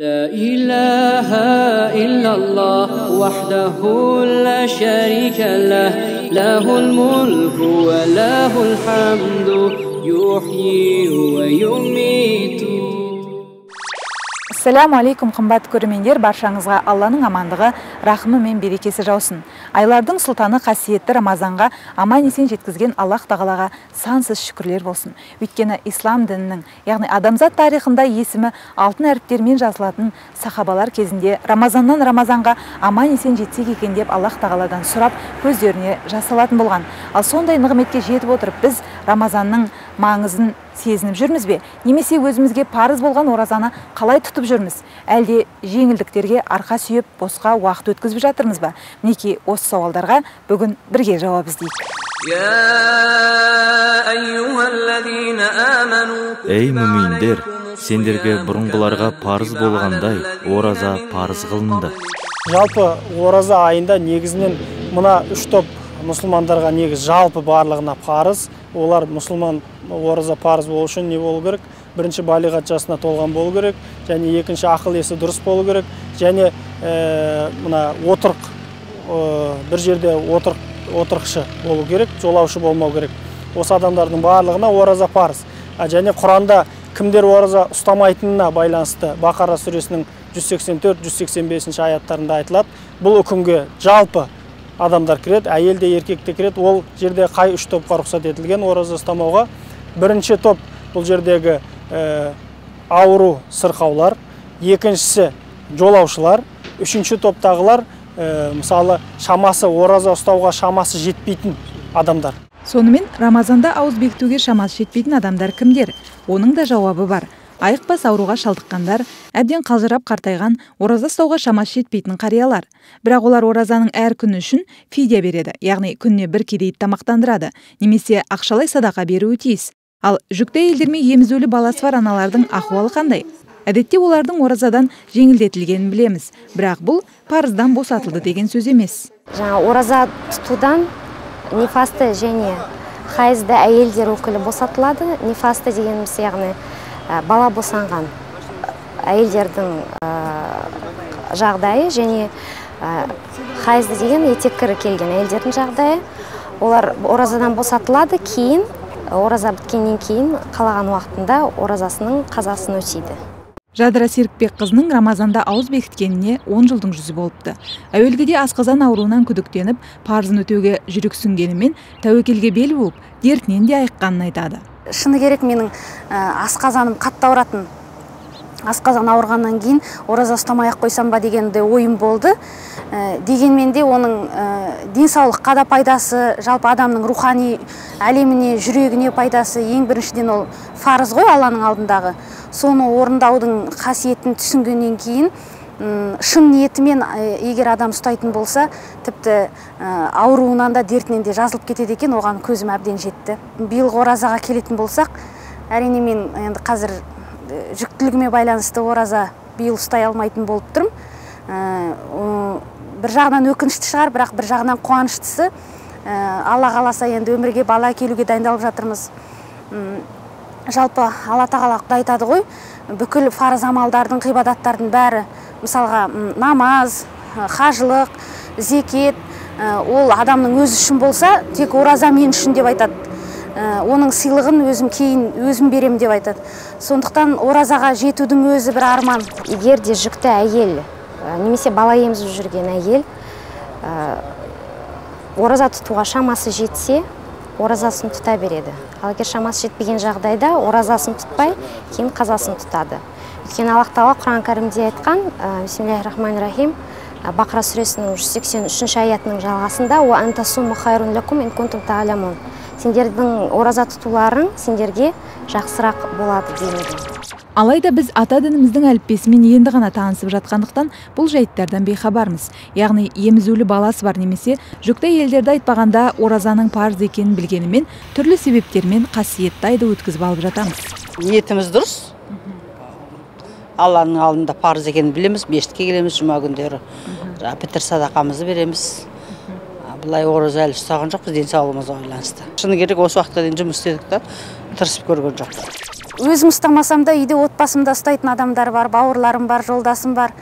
لا إله إلا الله وحده لا شريك له له الملك وله الحمد يحيي ويميت. Ассаламу алейкум, қымбатты көрермендер, баршаңызға Алланың амандығы, рахымы мен берекесі жаусын. Айлардың сұлтаны қасиетті Рамазанға аман есен жеткізген Аллах тағалаға сансыз шүкірлер болсын. Өйткені ислам дінінің, яғни адамзат тарихында есімі алтын әріптермен жазылатын сахабалар кезінде Рамазаннан Рамазанға аман есен жетсек екен деп Аллах тағаладан сұрап көздеріне жас алатын болған. Ал сондай нығметке жетіп отырып біз Рамазанның маңызын сезініп жүрміз бе? Немесе өзімізге парыз болған оразаны қалай тұтып жүрміз? Әлде жеңілдіктерге арқа сүйеп босқа уақыт өткізіп жатырмыз ба? Мінекей осы сауалдарға бүгін бірге жауап іздейік. Ей мүминдер, сендерге бұрынғыларға парыз болғандай ораза парыз қылынды. Жалпы ораза айында негізінен мына үш топ мұсылмандарға негіз жалпы барлығына парыз. Олар мұсылман ораза парыз болу үшін не болу керек? Бірінші балиғат жасына толған болу керек, және екінші ақыл есі дұрыс болу керек, және мына отырық бір жерде отырықшы болу керек, жолаушы болмау керек. Осы адамдардың барлығына ораза парыз. Және Құранда кімдер ораза ұстамайтынына байланысты Бақара сүресінің 184-185 аяттарында айтылады. Бұл үкімге жалпы адамдар кіреді, әйел де еркек те кіреді. Ол жерде қай үш топқа рұқсат етілген ораза ұстамауға? Бірінші топ бұл жердегі ауру сырқаулар, екіншісі жолаушылар, үшінші топтағылар мысалы шамасы ораза ұстауға шамасы жетпейтін адамдар. Сонымен Рамазанда ауыз бекітуге шамасы жетпейтін адамдар кімдер? Оның да жауабы бар. Айықпас ауруға шалдыққандар, әбден қалжырап қартайған, ораза ұстауға шамасы жетпейтін қариялар. Бірақ олар оразаның әр күні үшін фидия береді, яғни күніне бір кедейді тамақтандырады, немесе ақшалай садақа беруі тиіс. Ал жүкті әйелдермен емізулі баласы бар аналардың ахуалы қандай? Әдетте олардың оразадан жеңілдетілгенін білеміз, бірақ бұл парыздан босатылды деген сөз емес. Жаңа ораза тұтудан нифасты және хайызды әйелдер өкілі босатылады. Нифасты дегеніміз яғни бала босанған әйелдердің жағдайы, және хайызды деген етеккірі келген әйелдердің жағдайы. Олар оразадан босатылады, кейін ораза біткеннен кейін қалаған уақытында оразасының қазасын өтейді. Жадыра Серікбек қызының Рамазанда ауыз бекіткеніне 10 жылдың жүзі болыпты. Әуелгіде асқазан ауруынан күдіктеніп, парызын өтеуге жүрексінгенімен тәуекелге бел буып, дертінен де айыққанын айтады. Шыны керек, менің асқазаным қатты ауыратын. Асқазан ауырғаннан кейін ораза ұстамай-ақ қойсам ба дегенде ойым болды. Дегенмен де оның денсаулыққа да пайдасы, жалпы адамның рухани әлеміне, жүрегіне пайдасы, ең біріншіден ол парыз ғой Алланың алдындағы. Соны орындаудың қасиетін түсінгеннен кейін, шын ниетімен егер адам ұстайтын болса, тіпті ауруынан да дертінен де жазылып кетеді екен, оған көзім әбден жетті. Биылғы оразаға келетін болсақ, әрине мен енді қазір жүктілігіме байланысты ораза биыл ұстай алмайтын болып тұрмын. Бір жағынан өкінішті шығар, бірақ бір жағынан қуаныштысы, Алла қаласа енді өмірге бала келуге дайындалып жатырмыз. Жалпы Алла тағала Құдай айтады ғой, бүкіл фарыз амалдардың, ғибадаттардың бәрі, мысалға намаз, қажылық, зекет, ол адамның өзі үшін болса, тек ораза мен үшін деп айтады. Оның сыйлығын өзім берем деп айтады. Сондықтан оразаға жетудің өзі бір арман. Егер де жүкті әйел, немесе бала емізіп жүрген әйел ораза тұтуға шамасы жетсе, оразасын тұта береді. Ал егер шамасы жетпеген жағдайда оразасын тұтпай, кейін қазасын тұтады. Өйткені Аллах тағала Құран кәрімде айтқан, бисмиллахир-рахманир-рахим, Бақара сүресінің 183 аятының жалғасында: "Уа антасуму хайрун лакум ин кунтум та'ламун". Сендердің ораза тұтуларың сендерге жақсырақ болады делінген. Алайда біз ата дініміздің әліппесімен енді ғана танысып жатқандықтан бұл жайттардан бейхабармыз. Яғни емізулі баласы бар немесе жүкті әйелдерді айтпағанда оразаның парыз екенін білгенімен түрлі себептермен қасиетті айды өткізіп алып жатамыз. Ниетіміз дұрыс. Алланың алдында парыз екенін білеміз, мешітке келеміз жұма күндері. Пітір садақамызды береміз. Бұлай ораза әлі ұстаған жоқпыз, денсаулығымызға байланысты. Шыны керек, осы уақытқа дейін жұмыс істедік та, тырысып көрген жоқ. өзім ұстамасам да үйде отбасымда ұстайтын адамдар бар, бауырларым бар, жолдасым бар.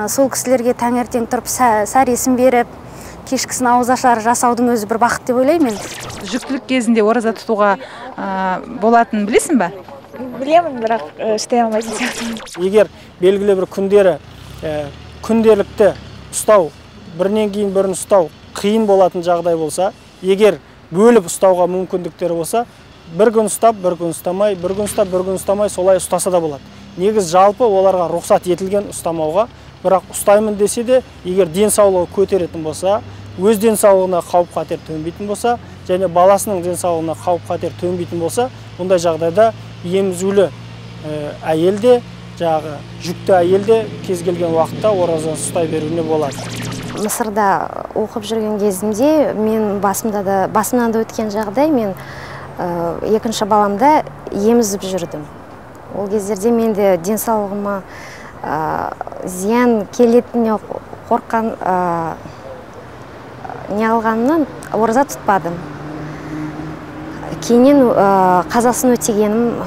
Сол кісілерге таңертең тұрып сәресін беріп, кешкісін ауыз ашар жасаудың өзі бір бақыт деп ойлаймын. Жүктілік кезінде ораза тұтуға болатынын білесің бе? Білемін, бірақ ұстай алмайтын сияқтымын. Егер белгілі бір күндері күнделікті ұстау, бірінен кейін бірін ұстау қиын болатын жағдай болса, егер бөліп ұстауға мүмкіндіктері болса, бір күн ұстап, бір күн ұстамай, бір күн ұстап, бір күн ұстамай, солай ұстаса да болады. Негіз жалпы оларға рұқсат етілген ұстамауға, бірақ ұстаймын десе де, егер денсаулығы көтеретін болса, өз денсаулығына қауіп-қатер төнбейтін болса, және баласының денсаулығына қауіп-қатер төнбейтін болса, бұндай жағдайда емізулі әйелде, жағы жүкті әйелде кез келген уақытта ораза ұстай беруіне болады. Мысырда оқып жүрген кезімде мен басымнан да өткен жағдай, мен екінші баламда емізіп жүрдім. Ол кездерде мен де денсаулығыма зиян келетініне қорққан не алғаннан ораза тұтпадым. Кейіннен қазасын өтегенім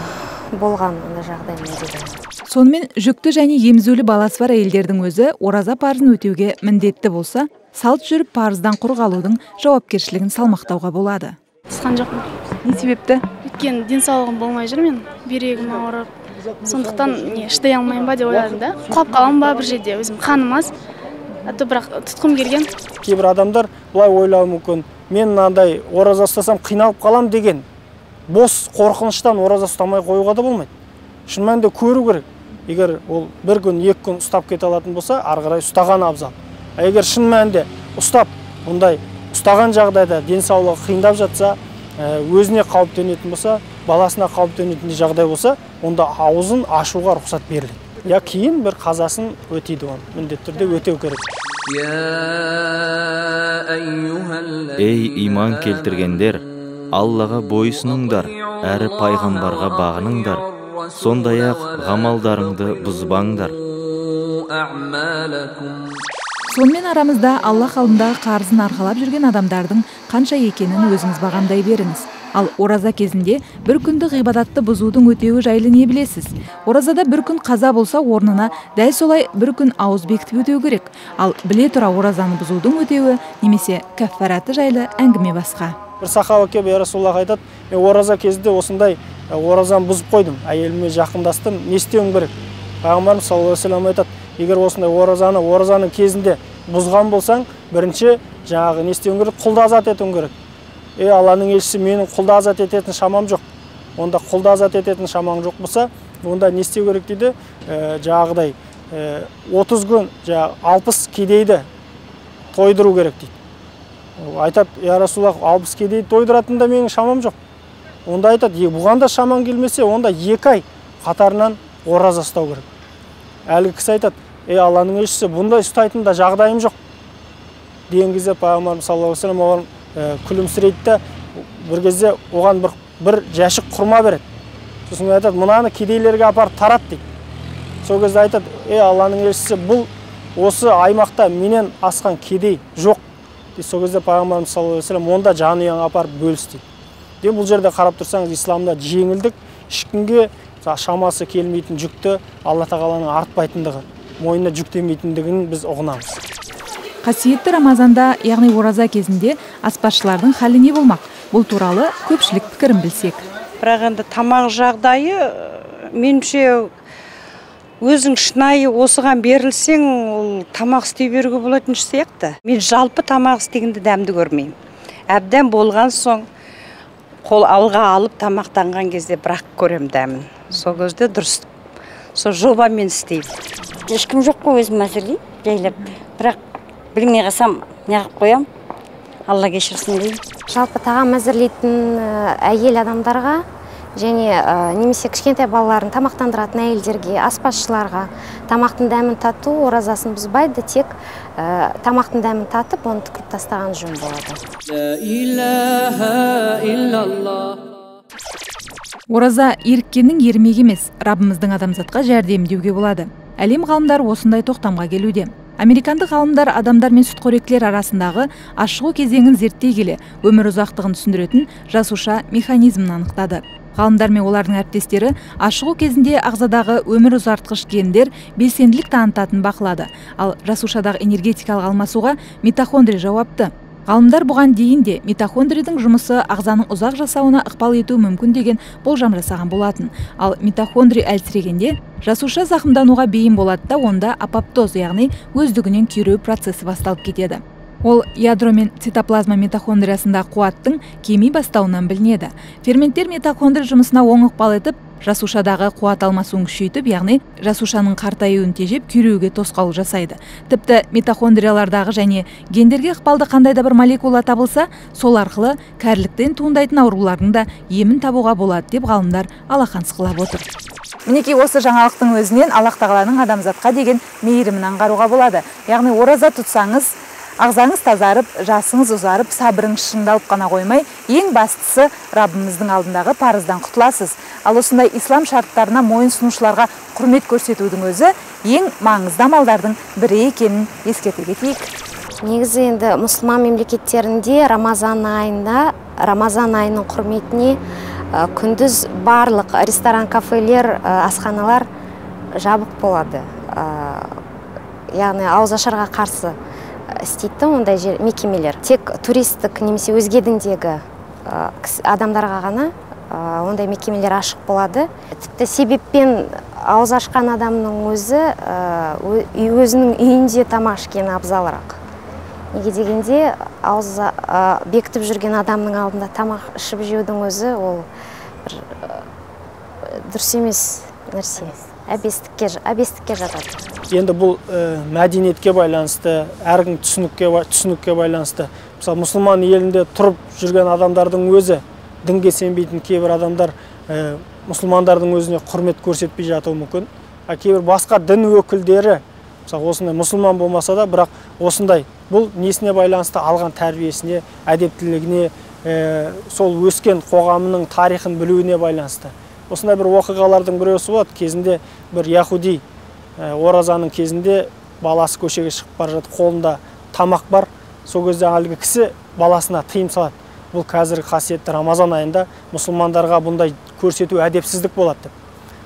болған ондай жағдай менде. Сонымен жүкті және емізулі баласы бар әйелдердің өзі ораза парызын өтеуге міндетті болса, салт жүріп парыздан құр қалудың жауапкершілігін салмақтауға болады. Тысқан жоқпын. Не себепті? Өйткені денсаулығым болмай жүр, мен бүйрегім ауырып. Сондықтан шыдай алмайын ба деп ойладым да. Құлап қалам ба бір жерде, өзім қаным аз. Бірақ тұтқым келген. Кейбір адамдар бұлай ойлауы мүмкін. Мен мынандай ораза ұстасам қиналып қалам деген бос қорқыныштан ораза ұстамай қоюға да болмайды. Шын мәнінде көру керек. Егер ол бір күн, екі күн ұстап кете алатын болса, ары қарай ұстаған абзал. Егер шын мәнінде ұстап, бұндай ұстаған жағдайда денсаулығы қиындап жатса, өзіне қауіп төнетін болса, баласына қауіп төнетін жағдай болса, онда аузын ашуға рұқсат беріледі. Я кейін бір қазасын өтейді оны, міндетті түрде өтеу керек. Ей иман келтіргендер, Аллаға бойсыныңдар, әрі пайғамбарға бағыныңдар, сондай-ақ ғамалдарыңды бұзбаңдар. Сонымен арамызда Аллах алдындағы қарызын арқалап жүрген адамдардың қанша екенін өзіңіз бағамдай беріңіз. Ал ораза кезінде бір күнді ғибадатты бұзудың өтеуі жайлы не білесіз? Оразада бір күн қаза болса, орнына дәл солай бір күн ауыз бекітіп өтеу керек. Ал біле тұра оразаны бұзудың өтеуі немесе кәффараты жайлы әңгіме басқа. Бір сахаба келіп, я Расулаллах айтады, мен ораза кезінде осындай оразаны бұзып қойдым, әйеліме жақындастым, не істеуім керек? Пайғамбарымыз саллаллаху алейхи ва саллям айтады, егер осындай оразаның кезінде бұзған болсаң, бірінші жаңағы не істеуің керек? Құлды азат етуің керек. Алланың елшісі, менің құлды азат ететін шамам жоқ. Онда құлды азат ететін шамаң жоқ болса, онда не істеу керек дейді? Жаңағыдай 30 күн, 60 кедейді тойдыру керек дейді. Айтады, я Расулаллах, 60 кедейді тойдыратында менің шамам жоқ. Онда айтады, бұған да шамаң келмесе, онда 2 ай қатарынан ораза ұстау керек. Әлгі кісі айтады, Алланың елшісі, бұндай ұстайтында жағдайым жоқ. Деген кезде Пайғамбарымыз саллаллаху алейхи ва саллям оған күлімсірейді де, бір кезде оған бір жәшік құрма береді. Сосын айтады, мұнаны кедейлерге апарып тарат дейді. Сол кезде айтады, Алланың елшісі, бұл осы аймақта менен асқан кедей жоқ. Сол кезде Пайғамбарымыз саллаллаху алейхи ва саллям онда жанұяң апарып бөліс дейді. Бұл жерде қарап тұрсаңыз, исламда жеңілдік, ешкімге шамасы келмейтін жүкті Алла тағаланың артпайтындығы, мойнына жүктемейтіндігін біз ұғынамыз. Қасиетті Рамазанда, яғни ораза кезінде аспазшылардың халі не болмақ? Бұл туралы көпшілік пікірін білсек. Бірақ енді тамақ жағдайы, меніңше өзің шынайы осыған берілсең, ол тамақ істей беруге болатын сияқты. Мен жалпы тамақ істегенді дәмді көрмеймін. Әбден болған соң қол алға алып тамақтанған кезде бірақ көрем дәмін. Сол кезде дұрыс. Сол жобамен істеймін. Ешкім жоқ қой, өзім әзірлеймін, жайлап. Бірақ білмей қалсам, неғып қоям, Алла кешірсін деймін. Жалпы тағам әзірлейтін әйел адамдарға және немесе кішкентай балаларын тамақтандыратын әйелдерге, аспазшыларға тамақтың дәмін тату оразасын бұзбайды, тек тамақтың дәмін татып, оны түкіріп тастаған жөн болады. Ораза еріккеннің ермегі емес, Раббымыздың адамзатқа жәрдемдеуге болады. Әлем ғалымдары осындай тоқтамға келуде. Американдық ғалымдар адамдар мен сүтқоректілер арасындағы ашығу кезеңін зерттей келе, өмір ұзақтығын түсіндіретін жасуша механизмін анықтады. Ғалымдар мен олардың әріптестері ашығу кезінде ағзадағы өмір ұзартқыш гендер белсенділік танытатынын бақылады. Ал жасушадағы энергетикалық алмасуға митохондрия жауапты. Ғалымдар бұған дейін де митохондрияның жұмысы ағзаның ұзақ жасауына ықпал етуі мүмкін деген болжам жасаған болатын. Ал митохондрия әлсірегенде жасуша зақымдануға бейім болады да онда апоптоз, яғни өздігінен күйреу процесі басталып кетеді. Ол ядро мен цитоплазма митохондриясында қуаттың кеми бастауынан білінеді. Ферменттер митохондрия жұмысына оң ықпал етіп, жасушадағы қуат алмасуын күшейтіп, яғни жасушаның қартаюын тежеп, күйреуге тосқауыл жасайды. Тіпті митохондриялардағы және гендерге ықпалды қандай да бір молекула табылса, сол арқылы кәріліктен туындайтын аурулардың да емін табуға болады деп ғалымдар алақан сықылап отыр. Мінекей осы жаңалықтың өзінен Аллах тағаланың адамзатқа деген мейірімін аңғаруға болады. Яғни ораза тұтсаңыз, ағзаңыз тазарып, жасыңыз ұзарып, сабырыңыз шыңдалып қана қоймай, ең бастысы Раббымыздың алдындағы парыздан құтыласыз. Ал осындай ислам шарттарына мойынсұнушыларға құрмет көрсетудің өзі ең маңызды амалдардың бірі екенін ескерте кетейік. Негізі енді мұсылман мемлекеттерінде Рамазан айының құрметіне күндіз барлық ресторан, кафелер, асханалар жабық болады. Яғни ауызашарға қарсы істейді ондай мекемелер. Тек туристік немесе өзге діндегі адамдарға ғана ондай мекемелер ашық болады. Тіпті себеппен ауыз ашқан адамның өзінің үйінде тамақ ішкені абзалырақ. Неге дегенде ауыз бекітіп жүрген адамның алдында тамақ ішіп жеудің өзі ол дұрыс емес нәрсе. Әбестікке жатады. Енді бұл мәдениетке байланысты, әркім түсінікке байланысты. Мысалы, мұсылман елінде тұрып жүрген адамдардың өзі, дінге сенбейтін кейбір адамдар мұсылмандардың өзіне құрмет көрсетпей жатуы мүмкін. Кейбір басқа дін өкілдері, мысалы, осындай мұсылман болмаса да, бірақ осындай бұл несіне байланысты алған тәрбиесіне, әдептілігіне, сол өскен қоғамының тарихын білуіне байланысты. Осындай бір оқиғалардың біреусі болады. Кезінде бір яхуди оразаның кезінде баласы көшеге шығып бара жатып, қолында тамақ бар. Сол кезде әлгі кісі баласына тыйым салады. Бұл қазіргі қасиетті Рамазан айында мұсылмандарға бұндай көрсету әдепсіздік болады деп.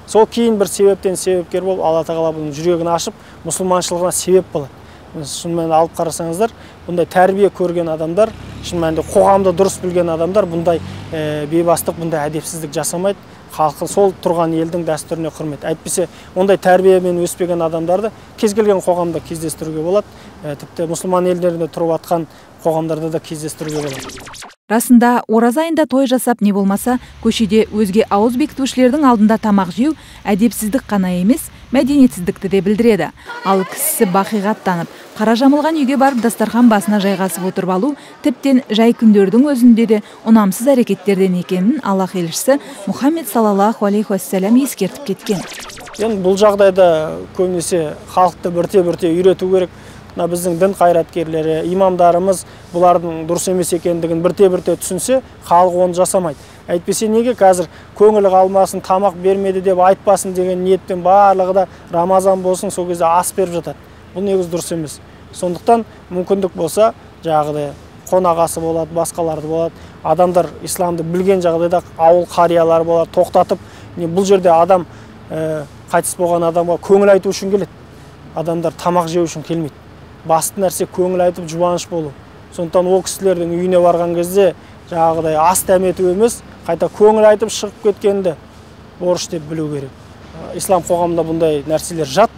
Сол кейін бір себепкер болып, Алла тағала бұның жүрегін ашып, мұсылманшылығына себеп болады. Шынымен алып қарасаңыздар, бұндай тәрбие көрген адамдар, шынымен қоғамды дұрыс білген адамдар бұндай бейбастық, бұндай әдепсіздік жасамайды. Халқы сол тұрған елдің дәстүріне құрмет. Әйтпесе, ондай тәрбиемен өспеген адамдарды кез келген қоғамда кездестіруге болады. Тіпті мұсылман елдерінде тұрып атқан қоғамдарда да кездестіруге болады. Расында, ораза айында той жасап не болмаса, көшеде өзге ауыз бекітушілердің алдында тамақ жеу әдепсіздік қана емес, мәдениетсіздікті де білдіреді. Ал кісісі бақиғат танып, қара жамылған үйге барып дастархан басына жайғасып отырып алу, тіптен жай күндердің өзінде де ұнамсыз әрекеттерден екенін Аллах елшісі Мұхаммед саллаллаху алейхи уассалам ескертіп кеткен. Енді бұл жағдайда көбінесе халықты бірте-бірте үйрету керек. Біздің дін қайраткерлері, имамдарымыз бұлардың дұрыс емес екендігін бірте-бірте түсінсе, халық оны жасамайды. Әйтпесе неге қазір көңілі қалмасын, тамақ бермеді деп айтпасын деген ниетпен барлығы да Рамазан болсын, сол кезде ас беріп жатады. Бұл негізі дұрыс емес. Сондықтан мүмкіндік болса, жаңағыдай қонағасы болады, басқаларды болады. Адамдар исламды білген жағдайда ауыл қариялары болады, тоқтатып, бұл жерде адам қайтыс болған адамға көңіл айту үшін келеді. Адамдар тамақ жеу үшін келмейді. Басты нәрсе көңіл айтып жұбаныш болу. Сондықтан ол кісілердің үйіне барған кезде жаңағыдай ас дәмету емес, қайта көңіл айтып шығып кеткенді борыш деп білу керек. Ислам қоғамында бұндай нәрселер жат.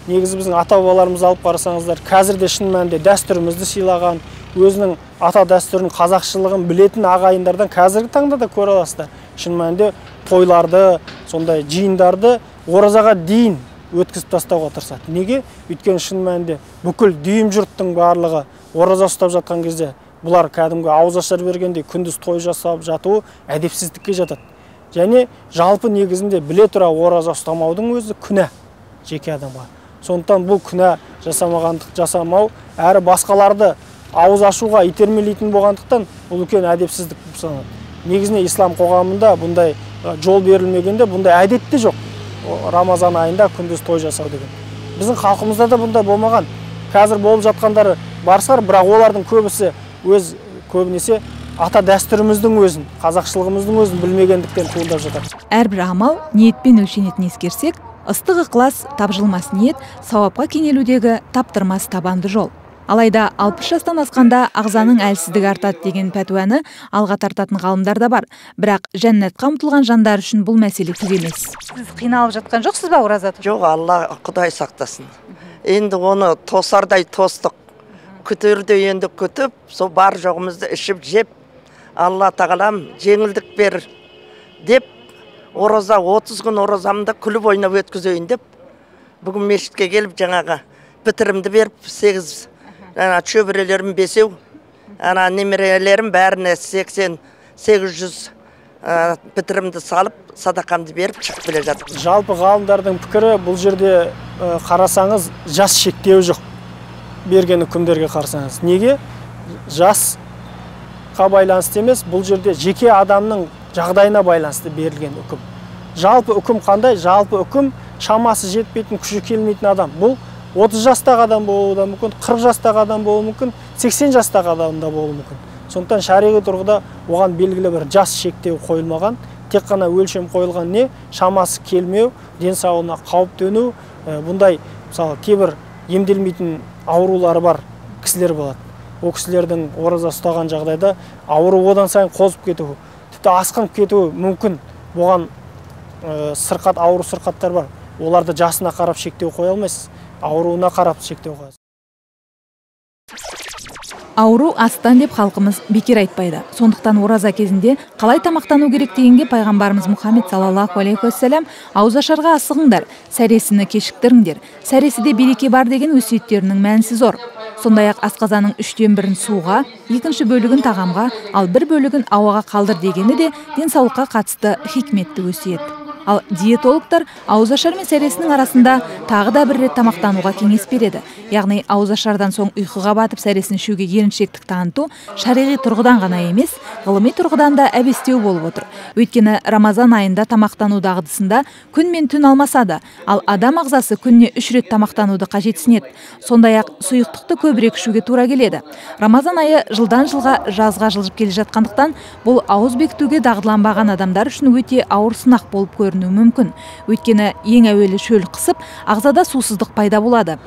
Негізі біздің ата-бабаларымызды алып қарасаңыздар, қазір де шын мәнінде дәстүрімізді сыйлаған, өзінің ата дәстүрінің қазақшылығын білетін ағайындардан қазіргі таңда да көре аласыздар. Шын мәнінде тойларды, сондай жиындарды оразаға дейін өткізіп тастауға тырысады. Неге? Өйткені шын мәнінде бүкіл дүйім жұрттың барлығы ораза ұстап жатқан кезде бұлар кәдімгі ауызашар бергендей күндіз той жасап жатуы әдепсіздікке жатады. Және жалпы негізінде біле тұра ораза ұстамаудың өзі күнә жеке адамға. Сондықтан бұл күнә жасамау әрі басқаларды ауыз ашуға итермелейтін болғандықтан бұл үлкен әдепсіздік болып саналады. Негізінде ислам қоғамында бұндай жол берілмегенде бұндай әдетте жоқ. Рамазан айында күндіз той жасау деген. Біздің халқымызда да бұндай болмаған. Қазір болып жатқандары бар шығар, бірақ олардың көбісі көбінесе ата дәстүріміздің өзін, қазақшылығымыздың өзін білмегендіктен туындап жатыр. Әрбір амал ниетпен өлшенетінін ескерсек, ыстық ықылас, тапжылмас ниет, сауапқа кенелудегі таптырмас табанды жол. Алайда 60 жастан асқанда ағзаның әлсіздігі артады деген пәтуаны алға тартатын ғалымдар да бар. Бірақ жәннатқа ұмтылған жандар үшін бұл мәселе түк емес. Сіз қиналып жатқан жоқсыз ба ораза тұтып? Жоқ, Алла Құдай сақтасын. Енді оны тосардай тостық, күтерде енді күтіп, сол бар жоғымызды ішіп жеп, Алла тағалам жеңілдік бер деп, ораза 30 күн оразамды күліп ойнап өткізейін деп, бүгін мешітке келіп жаңаға бітірімді беріп, 8 шөбірелерім 5, немерелерім бәріне 80-800 бітірімді салып, садақамды беріп шығып біле жатыр. Жалпы ғалымдардың пікірі бұл жерде қарасаңыз жас шектеу жоқ. Берген үкімдерге қарасаңыз. Неге? Жасқа байланысты емес, бұл жерде жеке адамның жағдайына байланысты берілген үкім. Жалпы үкім қандай? Жалпы үкім шамасы жетпейтін, күші келмейтін адам. Бұл 30 жастағы адам болуы да мүмкін, 40 жастағы адам болуы мүмкін, 80 жастағы адам да болуы мүмкін. Сондықтан шариғи тұрғыда оған белгілі бір жас шектеу қойылмаған, тек қана өлшем қойылған не? Шамасы келмеу, денсаулығына қауіп төну, бұндай мысалы кейбір емделмейтін аурулары бар кісілер болады. Ол кісілердің ораза ұстаған жағдайда ауру одан сайын қозып кетуі, тіпті асқынып кетуі мүмкін. Оған ауру сырқаттар бар. Оларды жасына қарап шектеу қоя алмайсыз, ауруына қарап шектеу қоясыз. Ауру астан деп халқымыз бекер айтпайды. Сондықтан ораза кезінде қалай тамақтану керек дегенге пайғамбарымыз Мұхаммед саллаллаху алейхи уассалам ауызашарға асығыңдар, сәресіні кешіктіріңдер, сәресіде береке бар деген өсиеттерінің мәнісі зор. Сондай-ақ асқазанның 1/3 суға, 2 бөлігін тағамға, ал 1 бөлігін ауаға қалдыр дегені де денсаулыққа қатысты хикметті өсиет. Ал диетологтар ауызашар мен сәресінің арасында тағы да бір рет тамақтануға кеңес береді. Яғни ауызашардан соң ұйқыға батып сәресін ішуге еріншектік таныту шариғи тұрғыдан ғана емес, ғылыми тұрғыдан да әбестеу болып отыр. Өйткені Рамазан айында тамақтану дағдысында күн мен түн алмасады, ал адам ағзасы күніне 3 рет тамақтануды қажетсінеді. Сондай-ақ сұйықтықты көбірек ішуге тура келеді. Рамазан айы жылдан жылға жазға жылжып келе жатқандықтан, бұл ауыз бекітуге дағдыланбаған адамдар үшін өте ауыр сынақ болып көрінеді. Мүмкін. Өйткені ең әуелі шөл қысып, ағзада сусыздық пайда болады.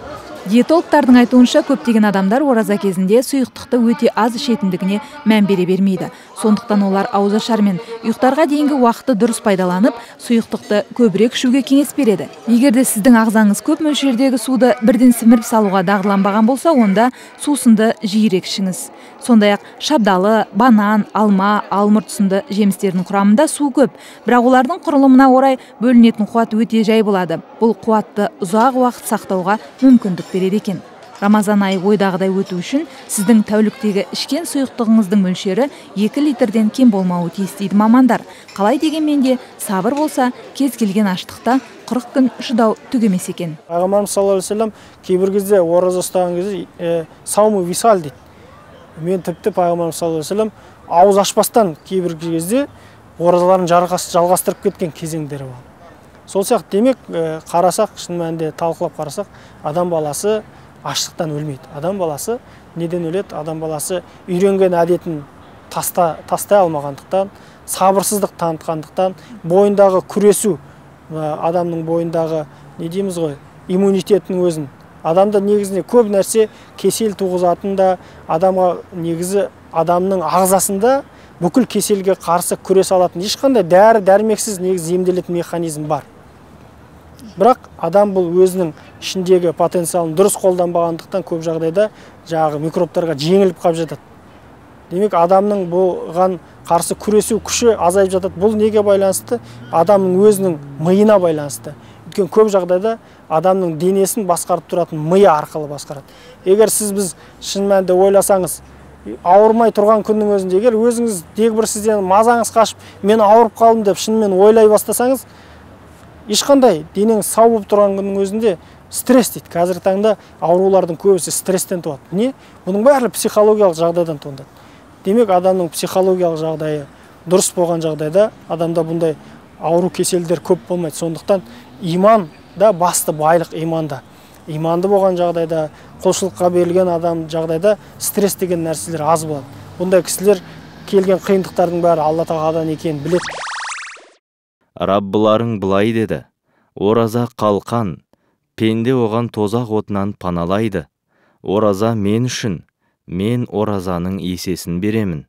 Диетологтардың айтуынша көптеген адамдар ораза кезінде сұйықтықты өте аз ішетіндігіне мән бере бермейді. Сондықтан олар ауызашар мен ұйықтарға дейінгі уақытты дұрыс пайдаланып, сұйықтықты көбірек ішуге кеңес береді. Егер де сіздің ағзаңыз көп мөлшердегі суды бірден сіміріп салуға дағдыланбаған болса, онда сусынды жиірек ішіңіз. Сондай-ақ шабдалы, банан, алма, алмұрт сынды жемістердің құрамында су көп, бірақ олардың құрылымына орай бөлінетін қуат өте жай болады. Бұл қуатты ұзақ уақыт сақтауға мүмкіндік береді екен. Рамазан айы ойдағыдай өту үшін сіздің тәуліктегі ішкен сұйықтығыңыздың мөлшері 2 литрден кем болмауы тиіс дейді мамандар. Қалай дегенмен де сабыр болса, кез келген аштықта 40 күн шыдау түк емес екен. Пайғамбарымыз саллаллаху алейхи вассалам кейбір кезде ораза ұстаған кезде сауму висал дейді. Мен тіпті пайғамбарымыз саллаллаху алейхи вассалам ауыз ашпастан кейбір кезде оразаларын жалғастырып кеткен кезеңдері бар. Сол сияқты демек қарасақ, шын мәнінде талқылап қарасақ, адам баласы аштықтан өлмейді. Адам баласы неден өледі? Адам баласы үйренген әдетін тастай алмағандықтан, сабырсыздық танытқандықтан, бойындағы күресу, адамның бойындағы не дейміз ғой, иммунитетінің өзін. Адамда негізінде көп нәрсе кесел туғызатын да, адамға негізі адамның ағзасында бүкіл кеселге қарсы күрес алатын ешқандай дәрі-дәрмексіз негізі емделетін механизм бар. Бірақ адам бұл өзінің ішіндегі потенциалын дұрыс қолданбағандықтан көп жағдайда жаңағы микробтарға жеңіліп қалып жатады. Демек адамның бұған қарсы күресу күші азайып жатады. Бұл неге байланысты? Адамның өзінің миына байланысты. Өйткені көп жағдайда адамның денесін басқарып тұратын миы арқылы басқарады. Егер біз шын мәнінде ойласаңыз, ауырмай тұрған күннің өзінде, егер өзіңіз дегбір сізден мазаңыз қашып, мен ауырып қалдым деп шынымен ойлай бастасаңыз, ешқандай денеңіз сау болып тұрған күннің өзінде стресс дейді. Қазіргі таңда аурулардың көбісі стресстен туады. Не? Бұның бәрі психологиялық жағдайдан туындайды. Демек, адамның психологиялық жағдайы дұрыс болған жағдайда адамда бұндай ауру кеселдер көп болмайды. Сондықтан иман да басты байлық иманда. Иманды болған жағдайда, құлшылыққа берілген адам жағдайда стресс деген нәрселер аз болады. Бұндай кісілер келген қиындықтардың бәрі Алла тағаладан екенін біледі. Раббыларың былай деді: ораза қалқан, пенде оған тозақ отынан паналайды. Ораза мен үшін, мен оразаның есесін беремін.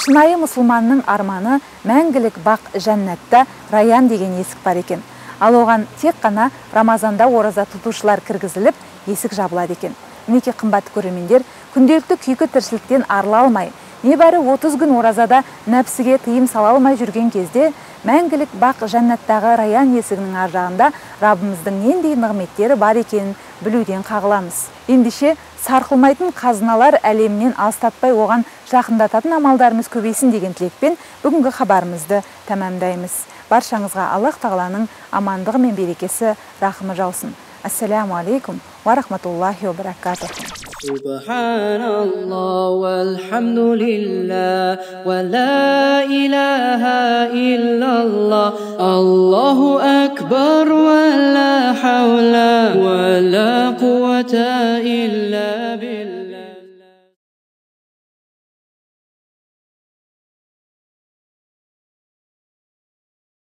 Шынайы мұсылманның арманы мәңгілік бақ жәннатта раян деген есік бар екен. Ал оған тек қана Рамазанда ораза тұтушылар кіргізіліп, есік жабылады екен. Мінекей қымбатты көрермендер, күнделікті күйкі тіршіліктен арыла алмай, небәрі 30 күн оразада нәпсіге тыйым сала алмай жүрген кезде, мәңгілік бақ жәннаттағы раян есігінің ар жағында Раббымыздың нендей нығметтері бар екенін білуден қағыламыз. Ендеше сарқылмайтын қазыналар әлемінен алыстатпай оған жақындататын амалдарымыз көбейсін деген тілекпен бүгінгі хабарымызды тәмамдаймыз. Баршаңызға Аллах тағаланың амандығы мен берекесі, рахымы жаусын. Ассаламу алейкум ва рахматуллахи ва баракатух. Subhanallah walhamdulillah wa la ilaha illallah. Allahu akbar wa la hawla wa la quwwata illa billah.